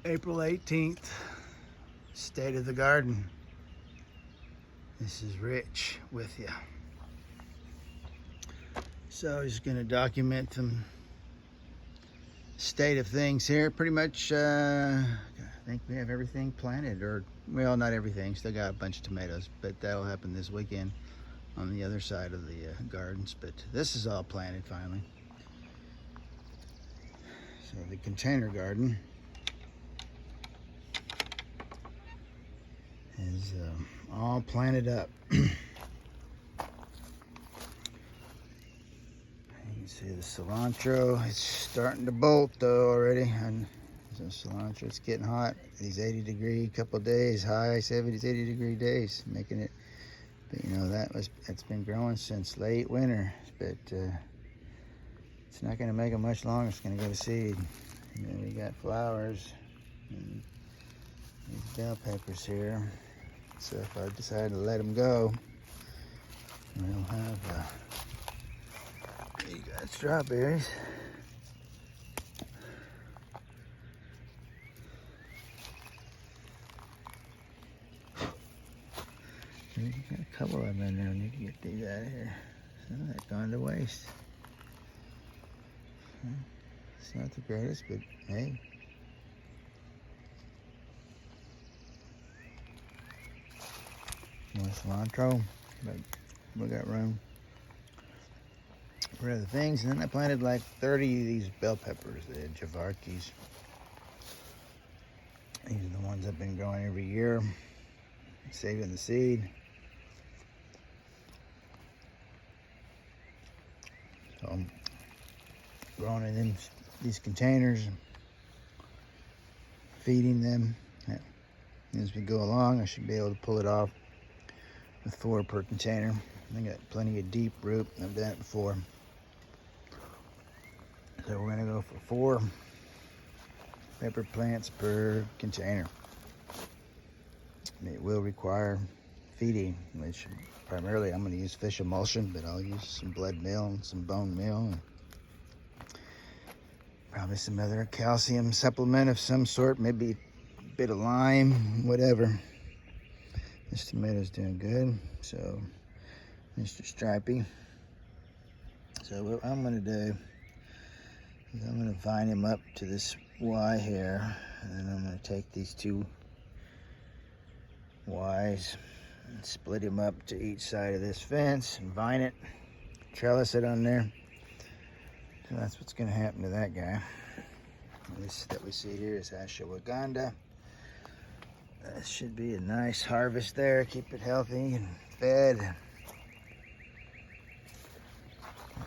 April 18th, state of the garden. This is Rich with you. So just going to document some state of things here. Pretty much, I think we have everything planted, or well, not everything. Still got a bunch of tomatoes, but that'll happen this weekend on the other side of the gardens. But this is all planted finally. So the container garden is all planted up. You can see the cilantro. It's starting to bolt though already. And the cilantro, it's getting hot. These 80-degree couple days, high 70s, 80-degree days, making it. But you know that's been growing since late winter. But it's not going to make it much longer. It's going to go to seed. And then we got flowers and these bell peppers here. So if I decide to let them go, we'll have you got strawberries. You got a couple of them in there. We need to get these out of here. Some of that gone to waste. It's not the greatest, but hey. More cilantro, but we got room for other things. And then I planted like 30 of these bell peppers, the Javarkis. These are the ones I've been growing every year, saving the seed. So I'm growing it in these containers, feeding them. As we go along, I should be able to pull it off with 4 per container. I got plenty of deep root. I've done it before. So we're gonna go for 4 pepper plants per container. It will require feeding, which primarily I'm gonna use fish emulsion, but I'll use some blood meal and some bone meal, and probably some other calcium supplement of some sort, maybe a bit of lime, whatever. This tomato's doing good, so Mr. Stripey. So what I'm gonna do is I'm gonna vine him up to this Y here, and then I'm gonna take these 2 Ys and split him up to each side of this fence and vine it, trellis it on there. So that's what's gonna happen to that guy. This that we see here is ashwagandha. That should be a nice harvest there. Keep it healthy and fed.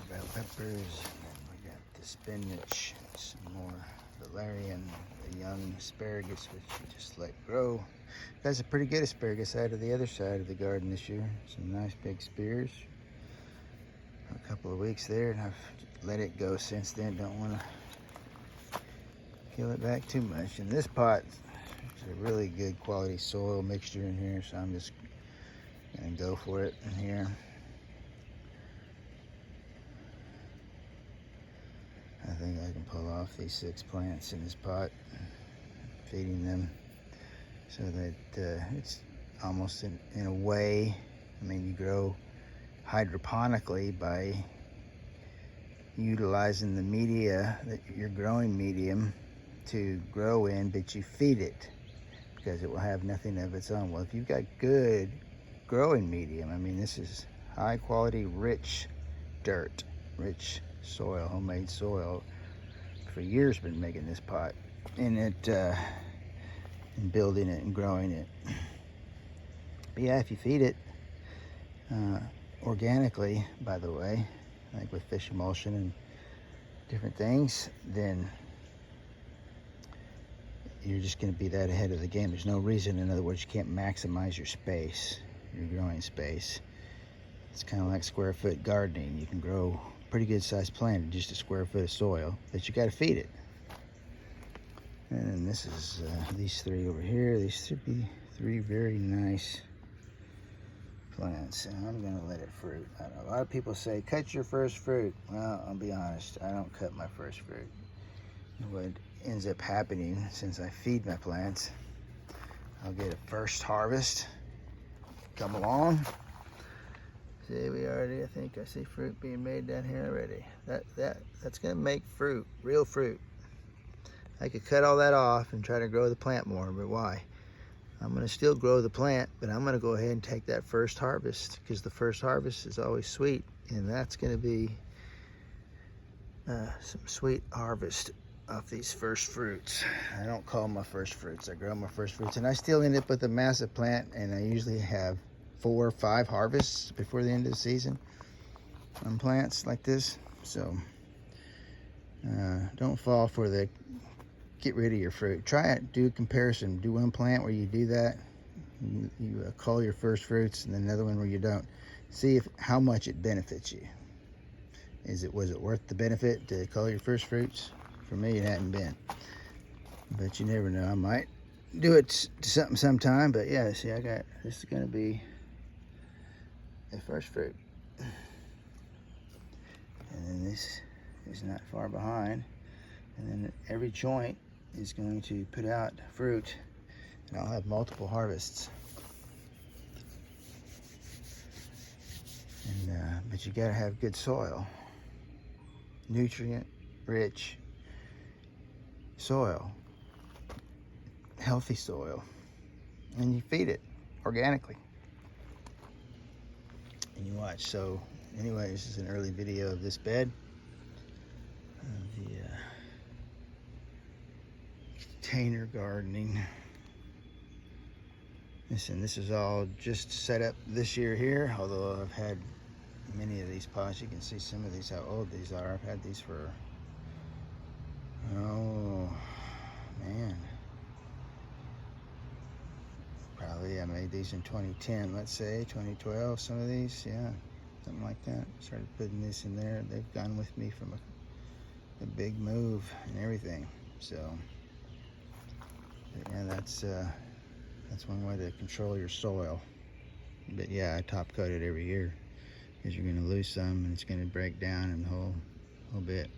Bell peppers, and then we got the spinach, some more valerian, the young asparagus, which you just let grow. Got some pretty good asparagus out of the other side of the garden this year. Some nice big spears. A couple of weeks there, and I've let it go since then. Don't want to kill it back too much. And this pot, there's a really good quality soil mixture in here, so I'm just gonna go for it in here. I think I can pull off these 6 plants in this pot, feeding them so that it's almost in a way, I mean, you grow hydroponically by utilizing the media, that your growing medium, to grow in, but you feed it because it will have nothing of its own. Well, if you've got good growing medium, I mean, this is high quality, rich dirt, rich soil, homemade soil. For years been making this pot, and and building it and growing it. But yeah, if you feed it organically, by the way, like with fish emulsion and different things, then you're just going to be that ahead of the game. There's no reason, in other words, you can't maximize your space, your growing space. It's kind of like square foot gardening. You can grow a pretty good sized plant in just a square foot of soil, but you got to feed it. And then this is these 3 over here. These should be 3 very nice plants, and I'm gonna let it fruit. I know a lot of people say cut your first fruit. Well, I'll be honest, I don't cut my first fruit. What ends up happening since I feed my plants, I'll get a first harvest come along. See, we already, I think I see fruit being made down here already. That's gonna make fruit, real fruit. I could cut all that off and try to grow the plant more, but why? I'm gonna still grow the plant, but I'm gonna go ahead and take that first harvest, because the first harvest is always sweet, and that's gonna be some sweet harvest off these first fruits. I don't call them my first fruits, I grow my first fruits, and I still end up with a massive plant, and I usually have 4 or 5 harvests before the end of the season on plants like this. So don't fall for the get rid of your fruit. Try it, do a comparison. Do one plant where you do that, you cull your first fruits, and then another one where you don't. See how much it benefits you. Was it worth the benefit to cull your first fruits? For me, it hadn't been, but you never know. I might do it to something sometime. But yeah, see, this is gonna be the first fruit, and then this is not far behind, and then every joint is going to put out fruit, and I'll have multiple harvests. And but you gotta have good soil, nutrient rich soil, healthy soil, and you feed it organically and you watch. So anyway, this is an early video of this bed, of the container gardening. Listen, this is all just set up this year here, although I've had many of these pots. You can see some of these, how old these are. I've had these for, oh man, probably I made these in 2010, let's say 2012, some of these, yeah, something like that. Started putting this in there. They've gone with me from a big move and everything. So yeah, that's one way to control your soil. But yeah, I top coat it every year, because you're going to lose some and it's going to break down in the whole bit.